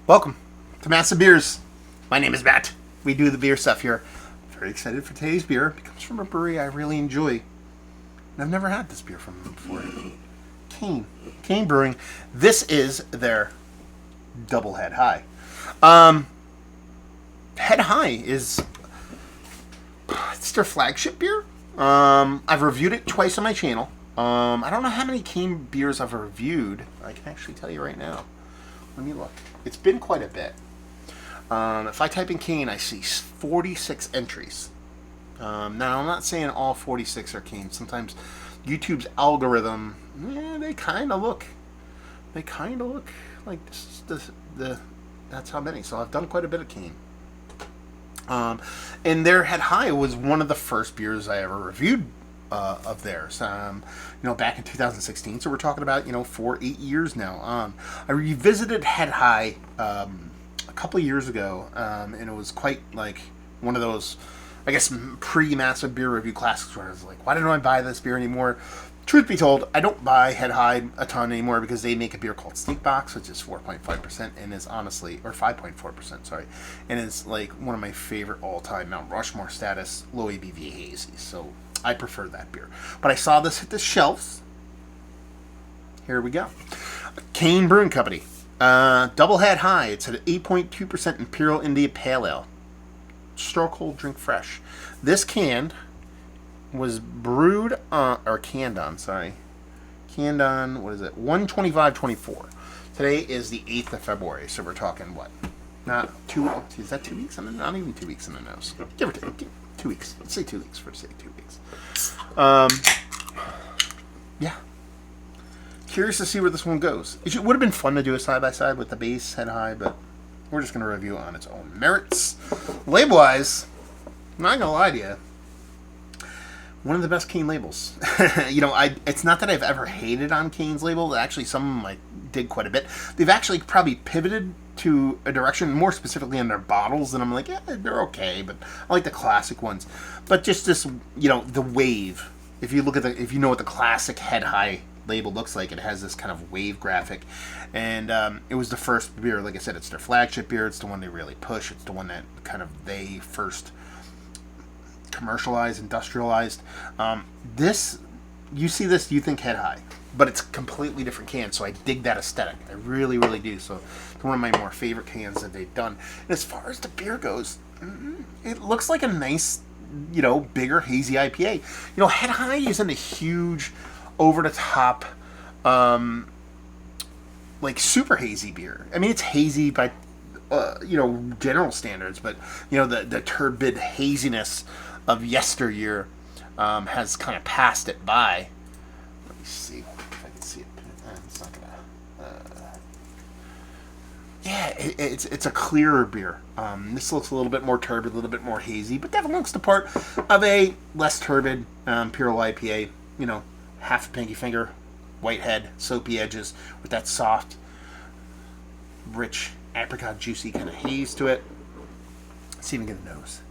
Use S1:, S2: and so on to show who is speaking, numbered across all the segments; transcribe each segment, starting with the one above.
S1: Welcome to Massive Beers. My name is Matt. We do the beer stuff here. Very excited for today's beer. It comes from a brewery I really enjoy. And I've never had this beer from them before. Kane Brewing. This is their double head high. Head high is it's their flagship beer. I've reviewed it twice on my channel. I don't know how many Kane beers I've reviewed. I can actually tell you right now. Let me look. It's been quite a bit. If I type in Kane, I see 46 entries. Now, I'm not saying all 46 are Kane. Sometimes YouTube's algorithm, they kind of look like this is that's how many. So I've done quite a bit of Kane. And their Head High was one of the first beers I ever reviewed of theirs, back in 2016. So we're talking about, 8 years now. I revisited Head High a couple of years ago, and it was quite like one of those, I guess, pre-massive beer review classics where I was like, why don't I buy this beer anymore? Truth be told, I don't buy Head High a ton anymore because they make a beer called Sneak Box, which is 4.5% and is honestly, or 5.4%, sorry, and is like one of my favorite all-time Mount Rushmore status low ABV hazy. So I prefer that beer. But I saw this hit the shelves. Here we go. Kane Brewing Company. Double Head High. It's at 8.2% Imperial India Pale Ale. Straw cold, drink fresh. This canned was brewed on, or canned on, sorry. Canned on, what is it? 1/25/24. Today is the 8th of February, so we're talking what? Not two, is that 2 weeks? Not even 2 weeks in the nose. Give or take. 2 weeks. Let's say 2 weeks for the sake of 2 weeks. Yeah. Curious to see where this one goes. It would have been fun to do a side-by-side with the base Head High, but we're just going to review it on its own merits. Label-wise, I'm not going to lie to you, one of the best Kane labels. It's not that I've ever hated on Kane's label. Actually, some of them I did quite a bit. They've actually probably pivoted to a direction, more specifically in their bottles, and I'm like, yeah, they're okay, but I like the classic ones. But just this, the wave. If you know what the classic Head High label looks like, it has this kind of wave graphic, and it was the first beer. Like I said, it's their flagship beer. It's the one they really push. It's the one that kind of they first commercialized, industrialized. You see this, you think Head High, but it's a completely different can, so I dig that aesthetic. I really, really do. So it's one of my more favorite cans that they've done. And as far as the beer goes, it looks like a nice, bigger hazy IPA. Head High isn't a huge, over-the-top, like super hazy beer. I mean, it's hazy by, general standards, but, the turbid haziness of yesteryear has kind of passed it by. Let me see if I can see it. It's not gonna. Yeah, it's a clearer beer. This looks a little bit more turbid, a little bit more hazy, but definitely looks the part of a less turbid Imperial IPA. Half a pinky finger, white head, soapy edges, with that soft, rich, apricot, juicy kind of haze to it. Let's even get a nose.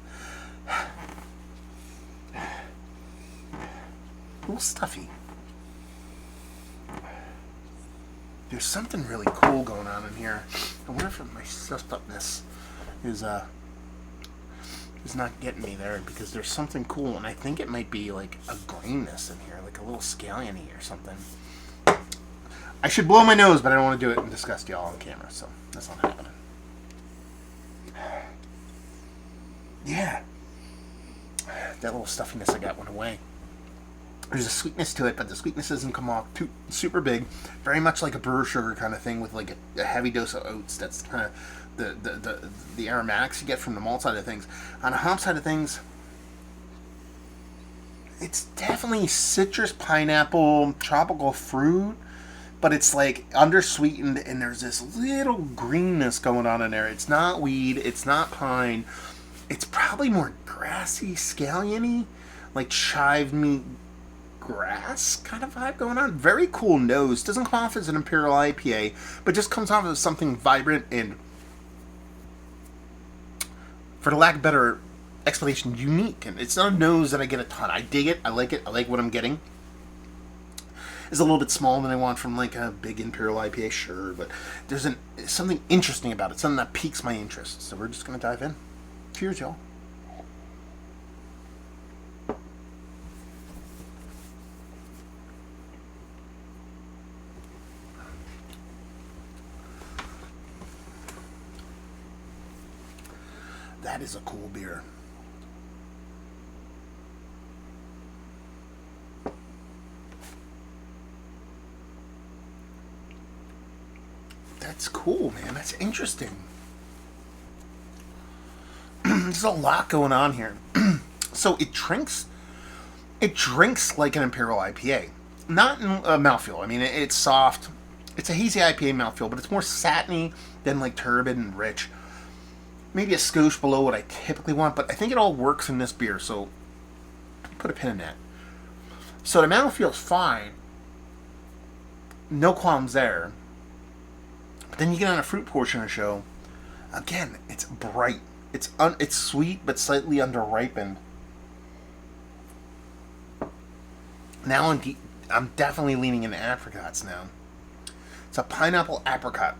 S1: A little stuffy. There's something really cool going on in here. I wonder if my stuffed upness is not getting me there, because there's something cool, and I think it might be like a grainness in here, like a little scallion-y or something. I should blow my nose, but I don't want to do it and disgust y'all on camera, so that's not happening. Yeah. That little stuffiness I got went away. There's a sweetness to it, but the sweetness doesn't come off too super big. Very much like a brewer sugar kind of thing, with like a heavy dose of oats. That's kind of the aromatics you get from the malt side of things. On the hop side of things, it's definitely citrus, pineapple, tropical fruit, but it's like undersweetened, and there's this little greenness going on in there. It's not weed, it's not pine. It's probably more grassy, scallion-y, like chive meat grass kind of vibe going on. Very cool nose. Doesn't come off as an Imperial IPA, but just comes off as something vibrant and, for the lack of better explanation, unique. And it's not a nose that I get a ton. I dig it. I like it. I like what I'm getting. is a little bit smaller than I want from like a big Imperial IPA, sure, but there's something interesting about it, something that piques my interest. So we're just going to dive in. Cheers, y'all. That is a cool beer. That's cool, man. That's interesting. There's a lot going on here. So it drinks like an Imperial IPA. Not in mouthfeel. I mean, it's soft. It's a hazy IPA mouthfeel, but it's more satiny than like turbid and rich. Maybe a skosh below what I typically want, but I think it all works in this beer, so put a pin in that. So the mouthfeel's fine. No qualms there. But then you get on a fruit portion of the show. Again, it's bright. It's sweet, but slightly underripened. Now I'm definitely leaning into apricots now. It's a pineapple apricot.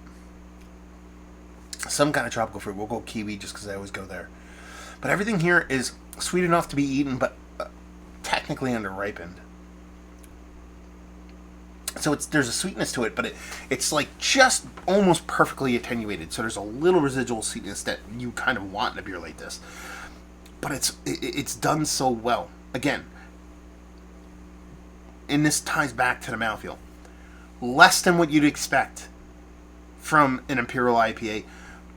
S1: Some kind of tropical fruit. We'll go kiwi just because I always go there. But everything here is sweet enough to be eaten, but technically underripened. So there's a sweetness to it, but it's like just almost perfectly attenuated. So there's a little residual sweetness that you kind of want in a beer like this. But it's done so well. Again, and this ties back to the mouthfeel. Less than what you'd expect from an Imperial IPA,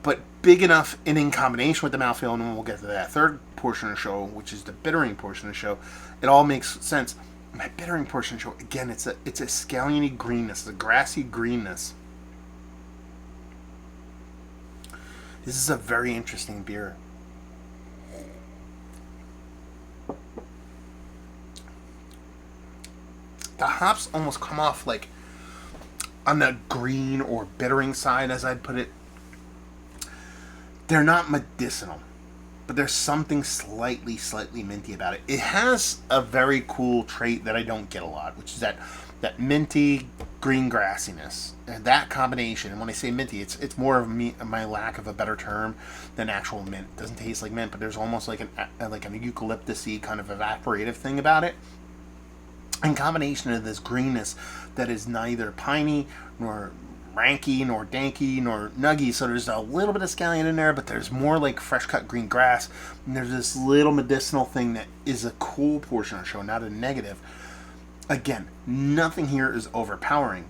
S1: but big enough and in combination with the mouthfeel, and then we'll get to that third portion of the show, which is the bittering portion of the show. It all makes sense. My bittering portion of the show, again, it's a scalliony greenness, a grassy greenness. This is a very interesting beer. The hops almost come off like on the green or bittering side, as I'd put it. They're not medicinal, but there's something slightly minty about it. It has a very cool trait that I don't get a lot, which is that minty green grassiness. And that combination, and when I say minty, it's more of my lack of a better term than actual mint. It doesn't taste like mint, but there's almost like an eucalyptus-y kind of evaporative thing about it. In combination of this greenness that is neither piney nor ranky nor danky nor nuggy, so there's a little bit of scallion in there, but there's more like fresh cut green grass, and there's this little medicinal thing that is a cool portion of the show, not a negative. Again, nothing here is overpowering.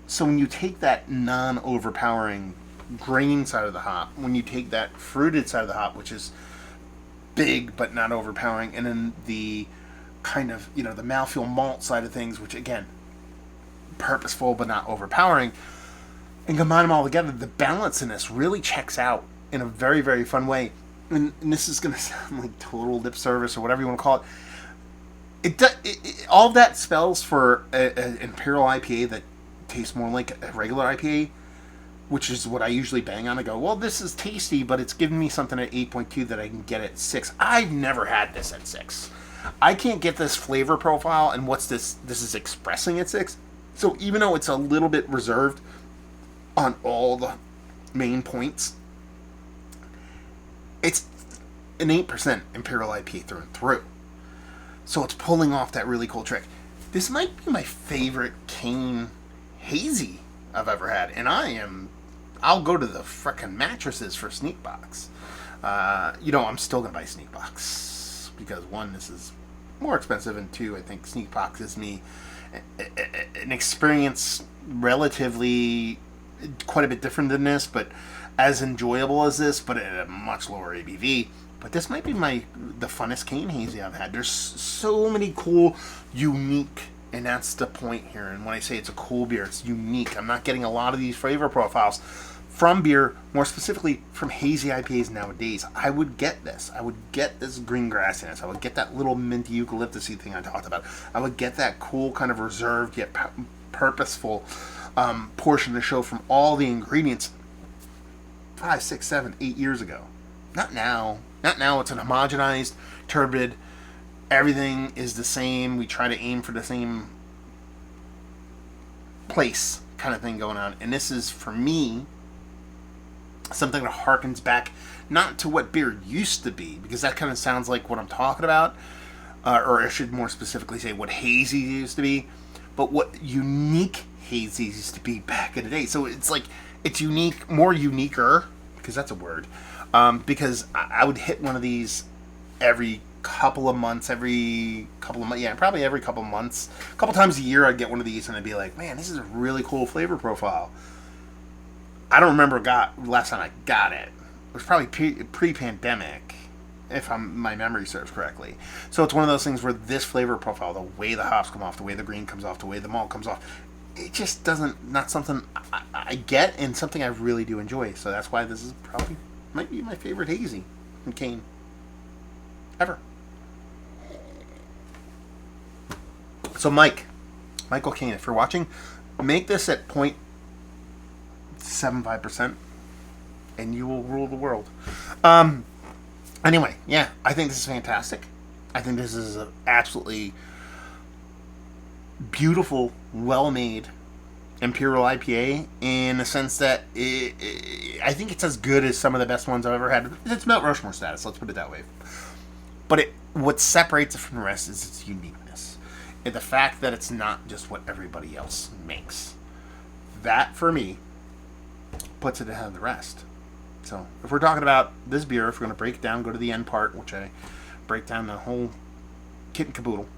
S1: So when you take that non-overpowering grain side of the hop, when you take that fruited side of the hop, which is big but not overpowering, and then the kind of, the mouthfeel malt side of things, which again, purposeful but not overpowering, and combine them all together, the balance in this really checks out in a very, very fun way. And this is going to sound like total lip service or whatever you want to call it. All of that spells for an Imperial IPA that tastes more like a regular IPA, which is what I usually bang on. I go, well, this is tasty, but it's giving me something at 8.2 that I can get at 6. I've never had this at 6. I can't get this flavor profile and what's this is expressing at 6. So even though it's a little bit reserved on all the main points, it's an 8% Imperial IPA through and through. So it's pulling off that really cool trick. This might be my favorite Kane Hazie I've ever had, and I'll go to the frickin' mattresses for Sneak Box. I'm still gonna buy Sneak Box because one, this is more expensive, and two, I think Sneak Box gives me an experience relatively quite a bit different than this, but as enjoyable as this, but at a much lower ABV. But this might be the funnest Kane Hazy I've had. There's so many cool, unique, and that's the point here. And when I say it's a cool beer, it's unique. I'm not getting a lot of these flavor profiles from beer, more specifically from hazy IPAs nowadays. I would get this. I would get this green grassiness. I would get that little minty eucalyptus-y thing I talked about. I would get that cool kind of reserved yet purposeful portion of the show from all the ingredients 5, 6, 7, 8 years ago. Not now. Not now. It's an homogenized, turbid. Everything is the same. We try to aim for the same place kind of thing going on. And this is, for me, something that harkens back not to what beer used to be, because that kind of sounds like what I'm talking about, or I should more specifically say what hazy used to be, but what unique hazy used to be back in the day. So it's like, it's unique, more uniquer, because that's a word, because I would hit one of these every couple of months, probably every couple of months, a couple times a year. I'd get one of these and I'd be like, man, this is a really cool flavor profile. I don't remember last time I got it. It was probably pre-pandemic, if my memory serves correctly. So it's one of those things where this flavor profile, the way the hops come off, the way the green comes off, the way the malt comes off, it just not something I get, and something I really do enjoy. So that's why this is might be my favorite hazy from Kane ever. So Michael Kane, if you're watching, make this at 0.75%, and you will rule the world. Anyway, yeah, I think this is fantastic. I think this is an absolutely beautiful, well-made Imperial IPA, in the sense that I think it's as good as some of the best ones I've ever had. It's Mount Rushmore status, let's put it that way. But what separates it from the rest is its uniqueness. And the fact that it's not just what everybody else makes. That, for me, puts it ahead of the rest. So, if we're talking about this beer, if we're going to break it down, go to the end part, which I break down the whole kit and caboodle.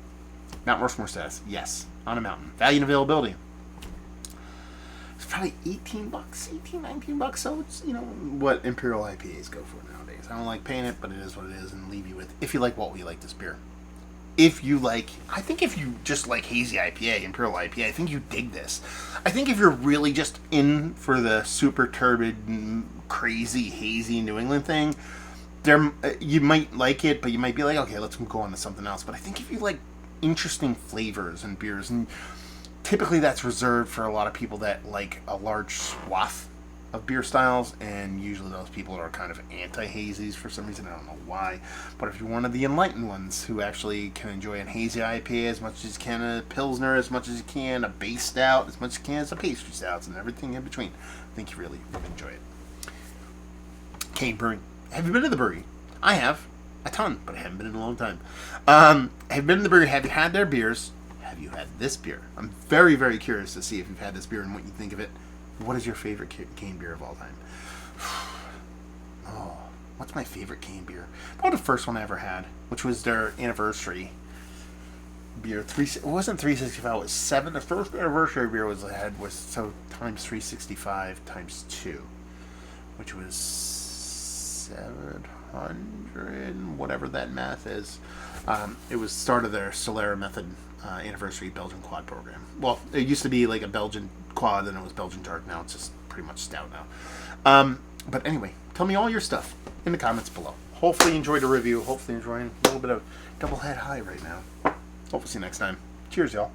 S1: Mount Rushmore status, yes, on a mountain. Value and availability. It's probably $18, $19, so it's, what Imperial IPAs go for nowadays. I don't like paying it, but it is what it is, and leave you with, if you like what we like this beer. If you just like hazy IPA, Imperial IPA, I think you dig this. I think if you're really just in for the super turbid, crazy, hazy New England thing, you might like it, but you might be like, okay, let's go on to something else. But I think if you like interesting flavors and beers, and typically that's reserved for a lot of people that like a large swath of beer styles, and usually those people are kind of anti-hazies for some reason. I don't know why. But if you're one of the enlightened ones who actually can enjoy a hazy IPA as much as you can, a Pilsner as much as you can, a base stout as much as you can, as a pastry stouts, and everything in between, I think you really would enjoy it. Kane Brewing. Have you been to the brewery? I have. A ton, but I haven't been in a long time. Have you been to the brewery? Have you had their beers? Have you had this beer? I'm very, very curious to see if you've had this beer and what you think of it. What is your favorite Kane beer of all time? Oh, what's my favorite Kane beer? Probably the first one I ever had, which was their anniversary beer. It wasn't 365. It was 7. The first anniversary beer was so times 365 times 2, which was 700, whatever that math is. It was start of their Solera Method anniversary Belgian quad program. Well, it used to be like a Belgian quad, and it was Belgian dark. Now it's just pretty much stout now. But anyway, tell me all your stuff in the comments below. Hopefully you enjoyed the review. Hopefully you're enjoying a little bit of double head high right now. Hopefully see you next time. Cheers, y'all.